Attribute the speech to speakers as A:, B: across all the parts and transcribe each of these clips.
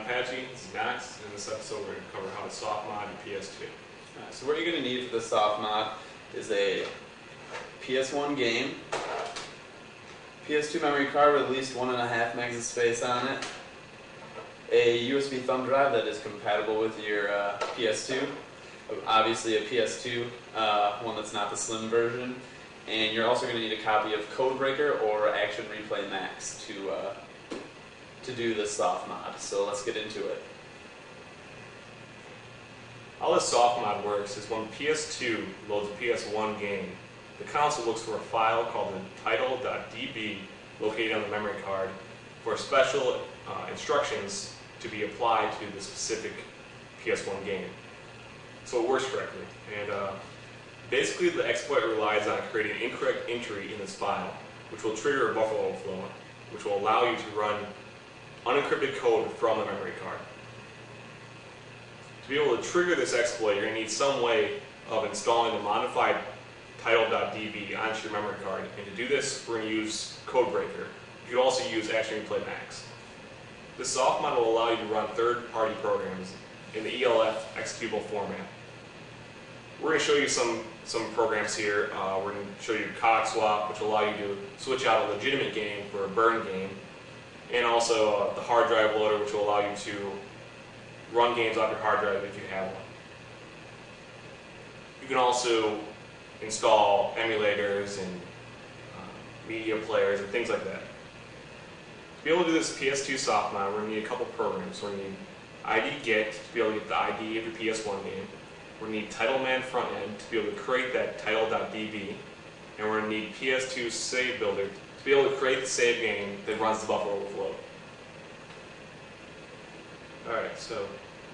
A: Apache, this is Max, and in this episode we're going to cover how to softmod your PS2.
B: Alright, so what you're going to need for the softmod is a PS1 game, PS2 memory card with at least 1.5 megs of space on it, a USB thumb drive that is compatible with your PS2, obviously a PS2, one that's not the slim version, and you're also going to need a copy of Codebreaker or Action Replay Max to do this soft mod. So let's get into it.
A: How this softmod works is when PS2 loads a PS1 game, the console looks for a file called the title.db located on the memory card for special instructions to be applied to the specific PS1 game. So it works correctly. And basically the exploit relies on creating an incorrect entry in this file, which will trigger a buffer overflow, which will allow you to run unencrypted code from the memory card. To be able to trigger this exploit, you're going to need some way of installing the modified title.db onto your memory card. And to do this, we're going to use Codebreaker. You can also use Action Replay Max. This softmod will allow you to run third-party programs in the ELF executable format. We're going to show you some programs here. We're going to show you CogSwap, which will allow you to switch out a legitimate game for a burn game, and also the hard drive loader, which will allow you to run games off your hard drive if you have one. You can also install emulators and media players and things like that. To be able to do this PS2 softmod, we're going to need a couple programs. We're going to need ID-Get to be able to get the ID of your PS1 game. We're going to need TitleMan frontend to be able to create that title.db. And we're going to need PS2 Save Builder to be able to create the save game that runs the buffer overflow. Alright, so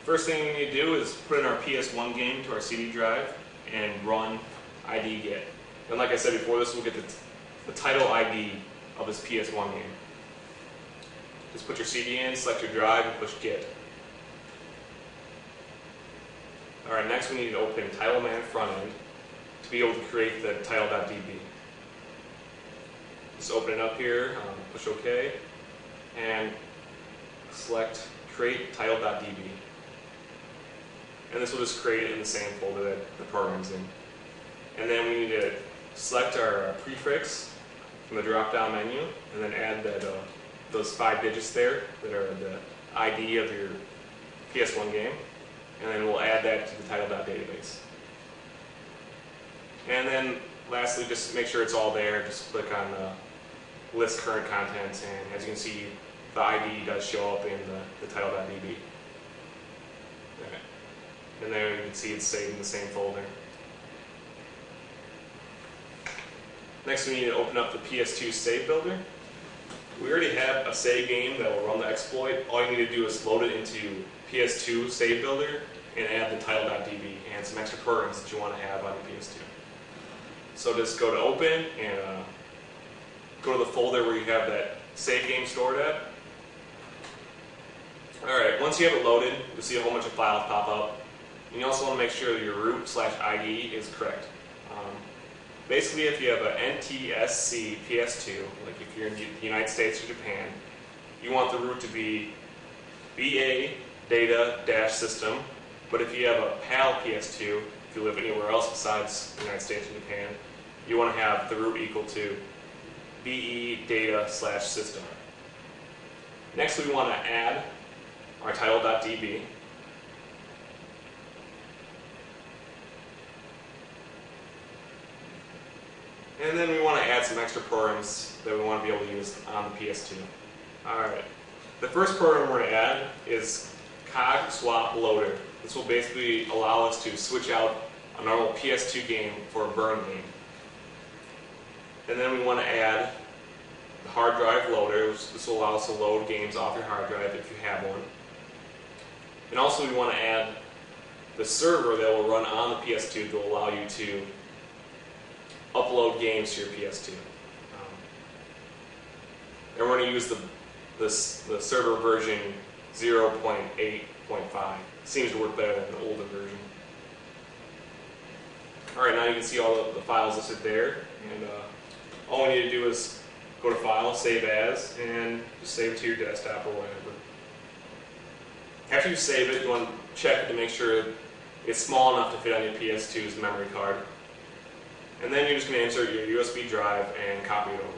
A: first thing we need to do is put in our PS1 game to our CD drive and run ID-Get. And like I said before, this will get the title ID of this PS1 game. Just put your CD in, select your drive, and push Get. Alright, next we need to open TitleMan frontend to be able to create the title.db. Just open it up here, push OK, and select Create title.db. And this will just create it in the same folder that the program's in. And then we need to select our prefix from the drop-down menu, and then add those 5 digits there that are the ID of your PS1 game. And then we'll add that to the title.database. And then lastly, just make sure it's all there. Just click on the list current contents, and as you can see, the ID does show up in the title.db. Okay. And there you can see it's saved in the same folder. Next we need to open up the PS2 Save Builder. We already have a save game that will run the exploit. All you need to do is load it into PS2 Save Builder and add the title.db and some extra programs that you want to have on your PS2. So just go to Open and go to the folder where you have that save game stored at. Alright, once you have it loaded, you'll see a whole bunch of files pop up. And you also want to make sure that your root/ID is correct. Basically, if you have an NTSC PS2, like if you're in the United States or Japan, you want the root to be BA data-system. But if you have a PAL PS2, if you live anywhere else besides the United States or Japan, you want to have the root equal to BE data/system. Next, we want to add our title.db. And then we want to add some extra programs that we want to be able to use on the PS2. Alright, the first program we're going to add is CogSwap Loader. This will basically allow us to switch out a normal PS2 game for a burn game. And then we want to add the hard drive loader. This will allow us to load games off your hard drive if you have one. And also we want to add the server that will run on the PS2 to allow you to upload games to your PS2. And we're going to use the server version 0.8.5. Seems to work better than the older version. Alright, now you can see all the files listed there. And all we need to do is go to File, Save As, and just save it to your desktop or whatever. After you save it, you want to check to make sure it's small enough to fit on your PS2's memory card. And then you're just going to insert your USB drive and copy it over.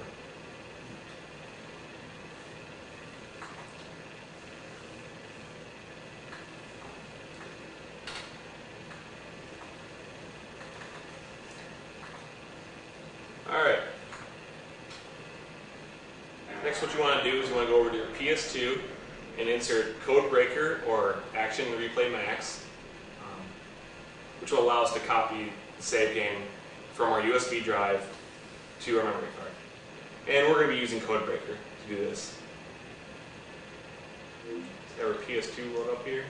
A: Alright. Next, what you want to do is you want to go over to your PS2 and insert Code Breaker or Action Replay Max, which will allow us to copy the save game from our USB drive to our memory card. And we're going to be using Code Breaker to do this. So our PS2 load up here.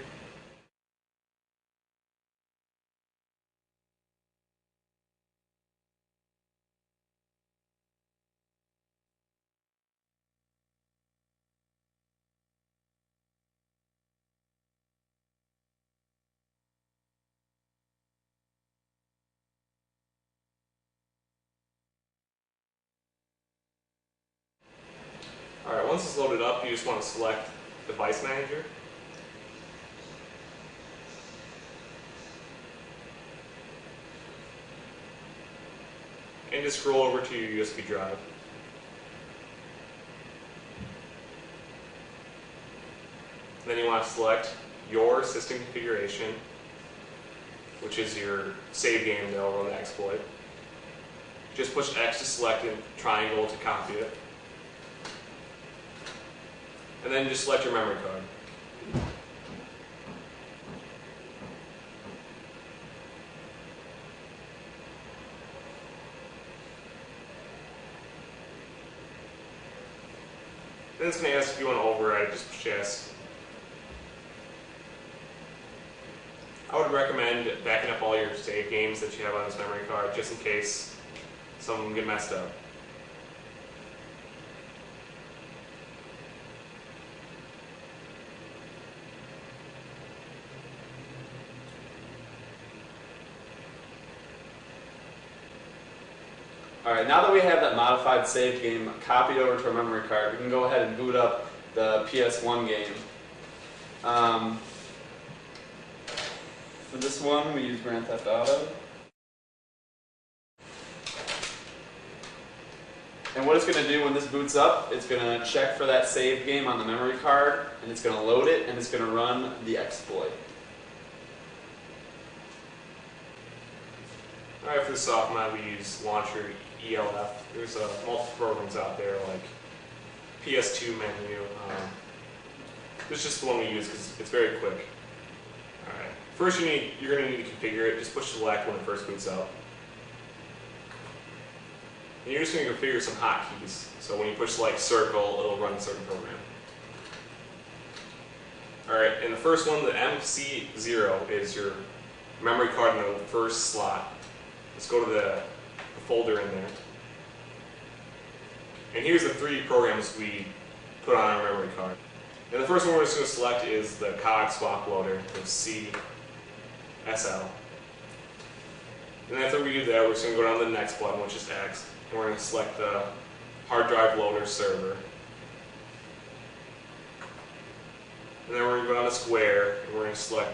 A: Alright, once it's loaded up, you just want to select Device Manager. And just scroll over to your USB drive. Then you want to select your system configuration, which is your save game that will run the exploit. Just push X to select it, triangle to copy it. And then just select your memory card. Then it's going to ask if you want to override, just push yes. I would recommend backing up all your save games that you have on this memory card, just in case some of them get messed up.
B: Alright, now that we have that modified save game copied over to our memory card, we can go ahead and boot up the PS1 game. For this one, we use Grand Theft Auto. And what it's going to do when this boots up, it's going to check for that save game on the memory card, and it's going to load it, and it's going to run the exploit.
A: Alright, for the Softmod, we use Launcher ELF. There's multiple programs out there like PS2 menu. This is just the one we use because it's very quick. Alright, first you're going to need to configure it. Just push select when it first boots up. And you're just going to configure some hotkeys. So when you push like circle, it'll run a certain program. Alright, and the first one, the MC0, is your memory card in the first slot. Let's go to the folder in there. And here's the 3 programs we put on our memory card. And the first one we're just going to select is the cog swap loader, the CSL. And after we do that, we're just going to go down to the next button, which is X. And we're going to select the hard drive loader server. And then we're going to go down to square, and we're going to select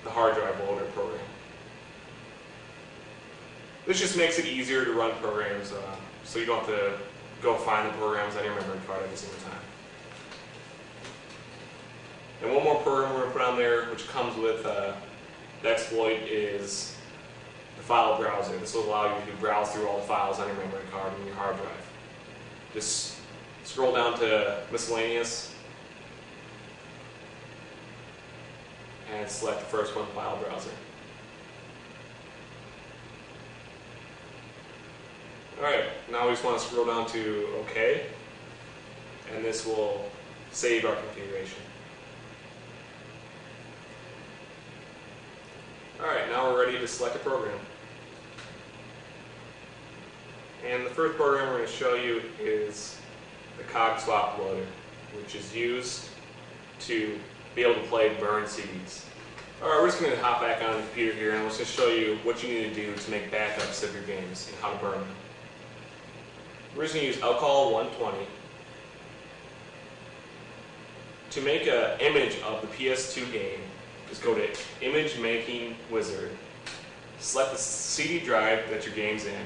A: the hard drive loader program. This just makes it easier to run programs, so you don't have to go find the programs on your memory card every single time. And one more program we're going to put on there, which comes with the exploit, is the file browser. This will allow you to browse through all the files on your memory card and your hard drive. Just scroll down to miscellaneous and select the first one, file browser. Alright, now we just want to scroll down to OK, and this will save our configuration. Alright, now we're ready to select a program. And the first program we're going to show you is the cog swap loader, which is used to be able to play burned CDs. Alright, we're just going to hop back on the computer here, and I'm just going to show you what you need to do to make backups of your games and how to burn them. We're just going to use alcohol 120 to make an image of the PS2 game, just go to Image Making Wizard, select the CD drive that your game's in,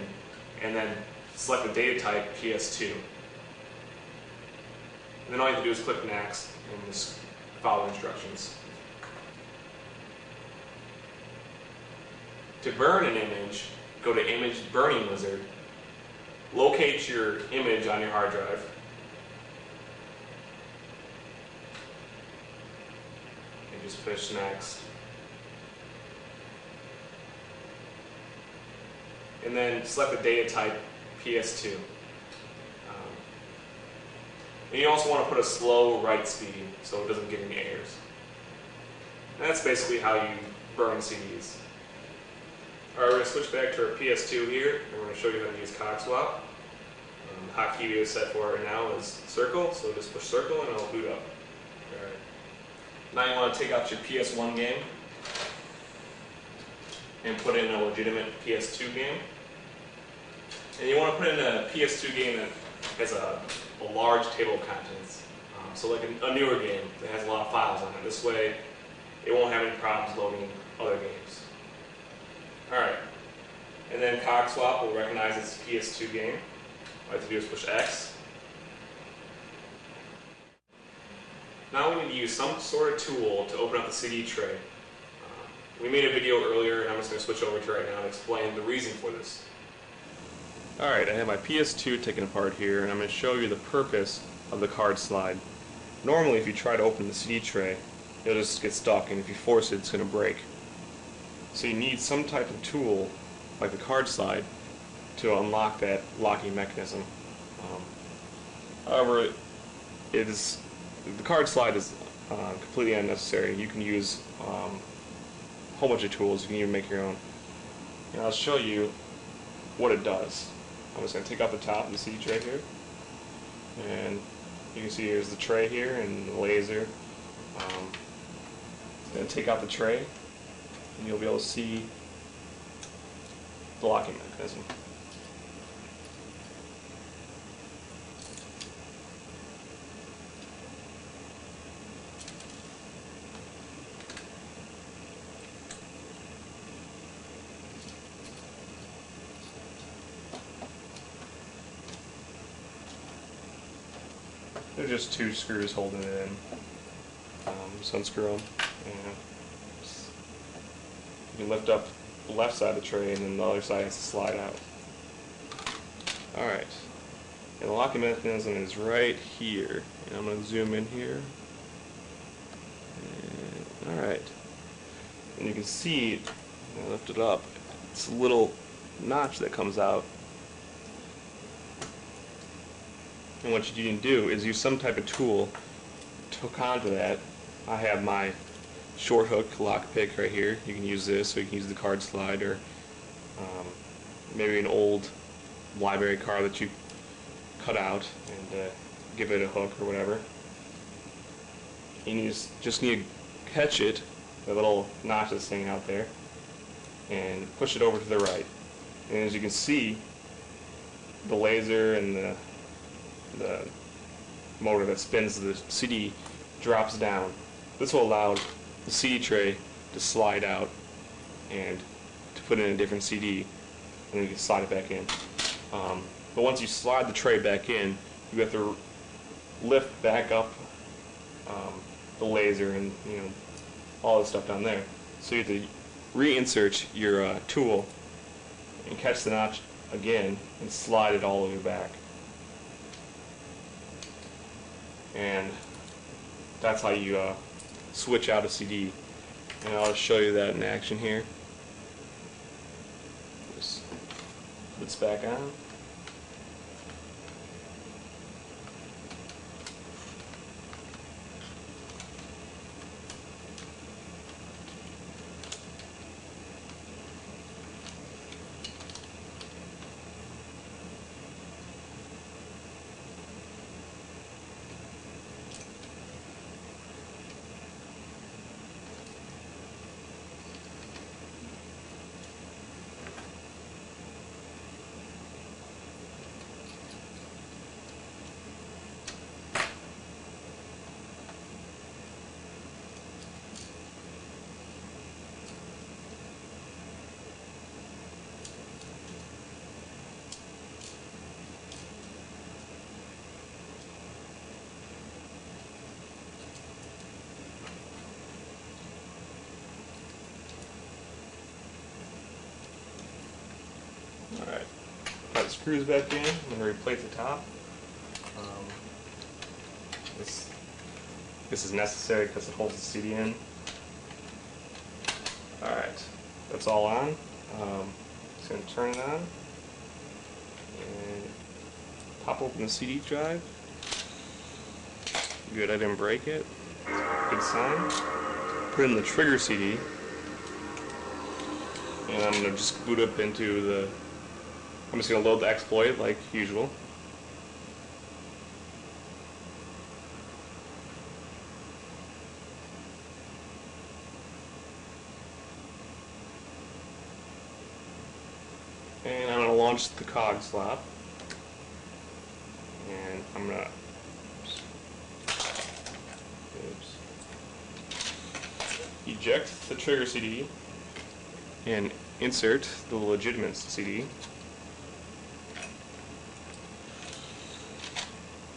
A: and then select the data type PS2. And then all you have to do is click Next and just follow instructions. To burn an image, go to Image Burning Wizard, locate your image on your hard drive, and just push Next. And then select the data type PS2. And you also want to put a slow write speed so it doesn't get any errors. And that's basically how you burn CDs. Alright, we're going to switch back to our PS2 here, and we're going to show you how to use Cogswap. The hotkey we have set for it right now is circle, so just push circle and it'll boot up. Alright. Now you want to take out your PS1 game and put in a legitimate PS2 game. And you want to put in a PS2 game that has a large table of contents. So like a newer game that has a lot of files on it. This way it won't have any problems loading other games. Alright, and then Cogswap will recognize it's a PS2 game. All I have to do is push X. Now we need to use some sort of tool to open up the CD tray. We made a video earlier, and I'm just going to switch over to right now and explain the reason for this. Alright, I have my PS2 taken apart here, and I'm going to show you the purpose of the card slide. Normally, if you try to open the CD tray, it'll just get stuck, and if you force it, it's going to break. So you need some type of tool, like the card slide, to unlock that locking mechanism. However, the card slide is completely unnecessary. You can use a whole bunch of tools. You can even make your own. And I'll show you what it does. I'm just going to take out the top of the CD tray here, and you can see here's the tray here and the laser. Going to take out the tray, and you'll be able to see the locking mechanism. They're just two screws holding it in. Just unscrew them, and you can lift up the left side of the tray, and then the other side has to slide out. Alright, and the locking mechanism is right here. And I'm going to zoom in here. Alright, and you can see, I lift it up, it's a little notch that comes out. And what you can do is use some type of tool to hook onto that. I have my short hook lock pick right here. You can use this, or you can use the card slide, or maybe an old library card that you cut out and give it a hook or whatever. And you just need to catch it, the little notch that's hanging out there, and push it over to the right. And as you can see, the laser and the motor that spins the CD drops down. This will allow the CD tray to slide out and to put in a different CD, and then you can slide it back in. But once you slide the tray back in, you have to lift back up the laser and all the stuff down there. So you have to reinsert your tool and catch the notch again and slide it all the way back. And that's how you switch out a CD. And I'll show you that in action here. Just put this back on. screws back in. I'm going to replace the top. This is necessary because it holds the CD in. Alright, that's all on. Just going to turn it on and pop open the CD drive. Good, I didn't break it. Good sign. Put in the trigger CD, and I'm going to just boot up into the. I'm just going to load the exploit like usual. And I'm going to launch the cog swap. And I'm going to eject the trigger CD and insert the legitimate CD.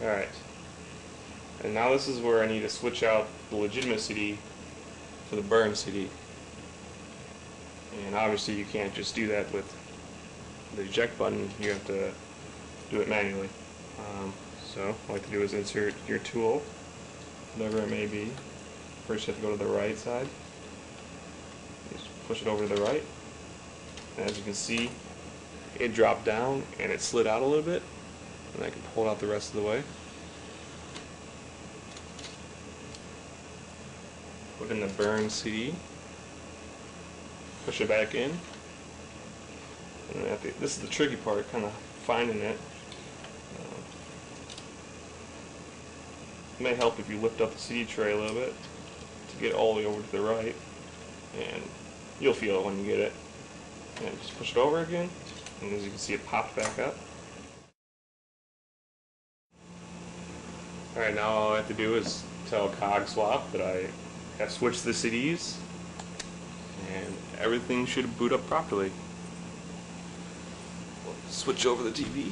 A: Alright. And now this is where I need to switch out the legitimate CD for the burn CD. And obviously you can't just do that with the eject button, you have to do it manually. So what I like to do is insert your tool, whatever it may be. First you have to go to the right side. Just push it over to the right. And as you can see, it dropped down and it slid out a little bit. And I can pull it out the rest of the way. Put in the burn CD. Push it back in. And this is the tricky part, kind of finding it. It may help if you lift up the CD tray a little bit to get all the way over to the right, and you'll feel it when you get it. And just push it over again, and as you can see, it popped back up. Alright, now all I have to do is tell Cog Swap that I have switched the CDs, and everything should boot up properly. Switch over the TV.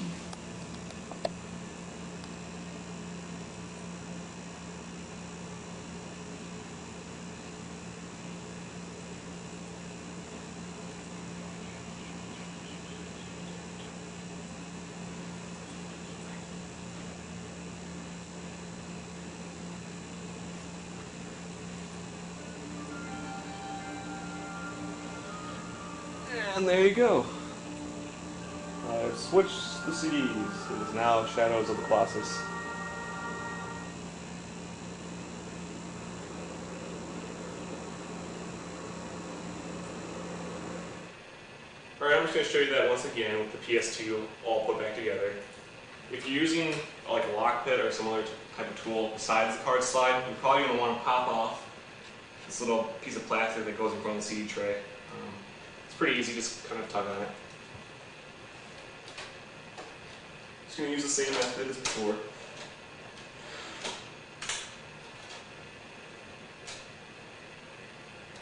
A: And there you go. I've switched the CDs. It is now Shadows of the Colossus. Alright, I'm just going to show you that once again with the PS2 all put back together. If you're using like a lock pit or some other type of tool besides the card slide, you're probably going to want to pop off this little piece of plastic that goes in front of the CD tray. It's pretty easy, just kind of tug on it. Just going to use the same method as before.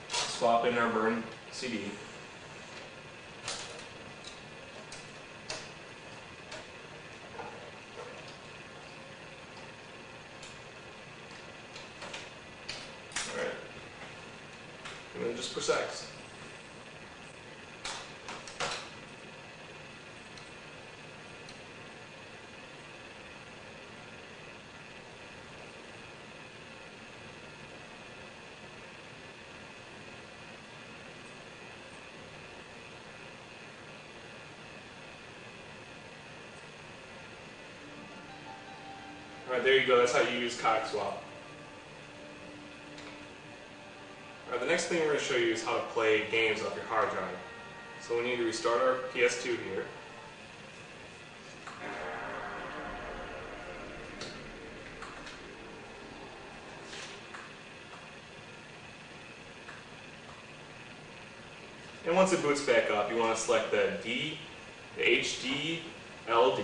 A: Swap in our burn CD. Alright. And then just press X. Alright, there you go. That's how you use Cog Swap. Alright, the next thing we're going to show you is how to play games off your hard drive. So we need to restart our PS2 here. And once it boots back up, you want to select the HD LD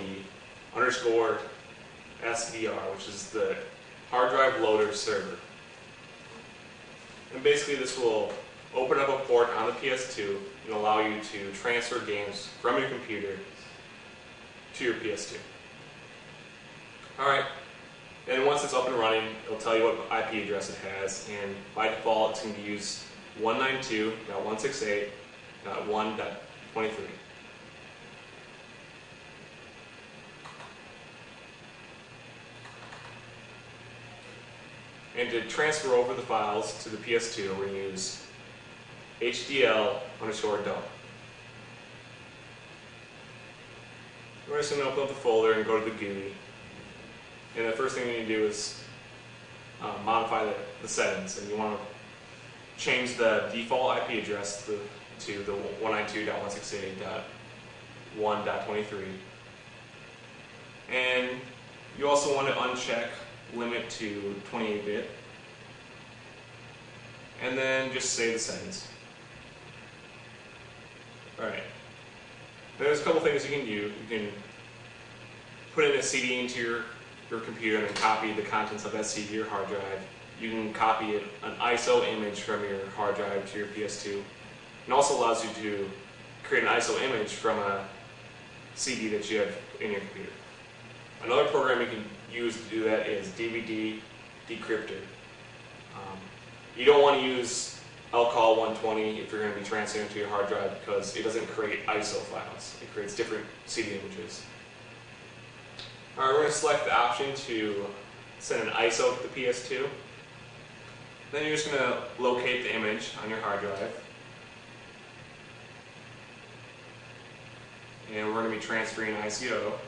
A: _ SVR, which is the hard drive loader server. And basically this will open up a port on the PS2 and allow you to transfer games from your computer to your PS2. Alright, and once it's up and running, it'll tell you what IP address it has, and by default it's going to use 192.168.1.23. And to transfer over the files to the PS2, we're going to use hdl_dump. We're just going to open up the folder and go to the GUI. And the first thing we need to do is modify the settings. And you want to change the default IP address to the 192.168.1.23. And you also want to uncheck limit to 28-bit. And then just save the settings. Alright. There's a couple things you can do. You can put in a CD into your computer and then copy the contents of that CD to your hard drive. You can copy an ISO image from your hard drive to your PS2. It also allows you to create an ISO image from a CD that you have in your computer. Another program you can use to do that is DVD Decryptor. You don't want to use LCAL 120 if you're going to be transferring to your hard drive because it doesn't create ISO files. It creates different CD images. Alright, we're going to select the option to send an ISO to the PS2. Then you're just going to locate the image on your hard drive. And we're going to be transferring ICO.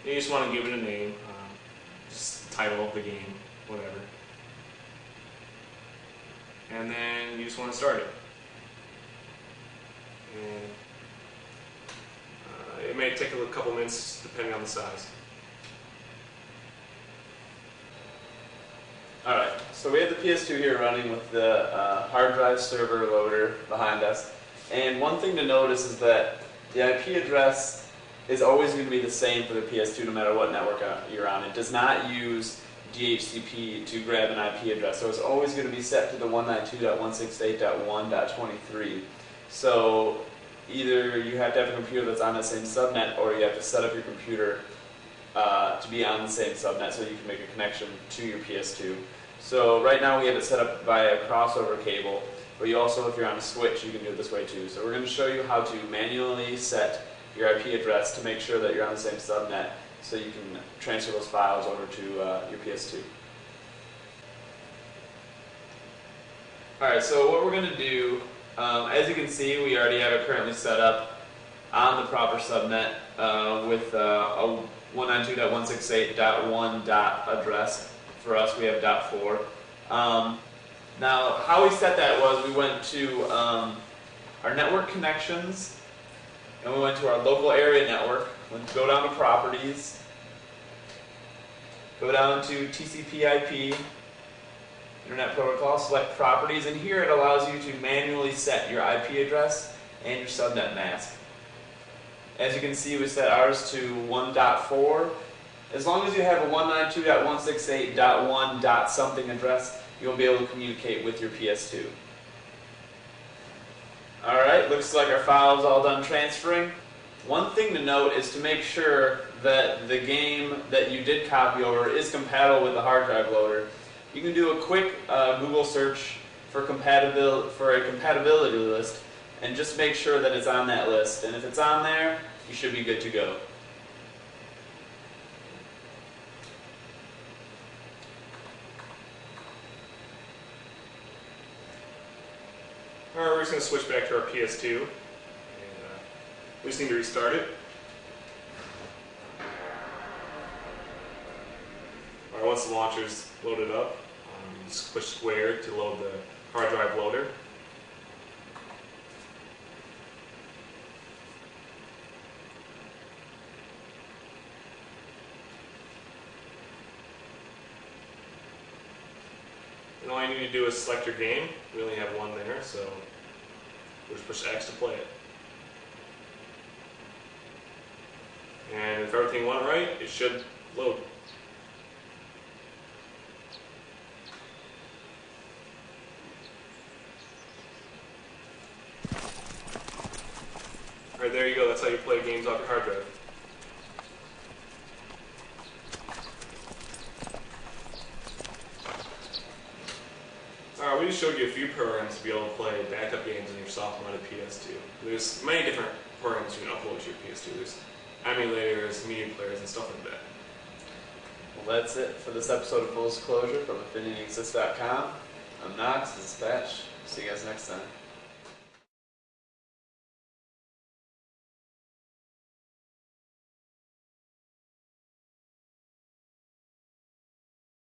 A: You just want to give it a name, just the title of the game, whatever. And then you just want to start it. And it may take a couple minutes depending on the size.
B: Alright, so we have the PS2 here running with the hard drive server loader behind us. And one thing to notice is that the IP address is always going to be the same for the PS2 no matter what network you're on. It does not use DHCP to grab an IP address, so it's always going to be set to the 192.168.1.23. So either you have to have a computer that's on the same subnet, or you have to set up your computer to be on the same subnet so you can make a connection to your PS2. So right now we have it set up via a crossover cable, but you also, if you're on a switch, you can do it this way too. So we're going to show you how to manually set your IP address to make sure that you're on the same subnet so you can transfer those files over to your PS2. Alright, so what we're going to do, as you can see, we already have it currently set up on the proper subnet with a 192.168.1 address. For us, we have .4. Now, how we set that was we went to our network connections, and we went to our local area network. Go down to properties, go down to TCP/IP, Internet Protocol, select properties, and here it allows you to manually set your IP address and your subnet mask. As you can see, we set ours to 1.4. As long as you have a 192.168.1. something address, you'll be able to communicate with your PS2. Alright, looks like our file's all done transferring. One thing to note is to make sure that the game that you did copy over is compatible with the hard drive loader. You can do a quick Google search for a compatibility list and just make sure that it's on that list. And if it's on there, you should be good to go.
A: Alright, we're just going to switch back to our PS2. And, we just need to restart it. Alright, once the launcher's loaded up, just push square to load the hard drive loader. And all you need to do is select your game. We only have one there, so we'll just push X to play it. And if everything went right, it should load. Alright, there you go. That's how you play games off your hard drive. Alright, we just showed you a few programs to be able to play backup games on your Softmod PS2. There's many different programs you can upload to your PS2. emulators, media players, and stuff like that.
B: Well, that's it for this episode of Full Disclosure from AffinityExist.com. I'm Knox, this is Patch. See you guys next time.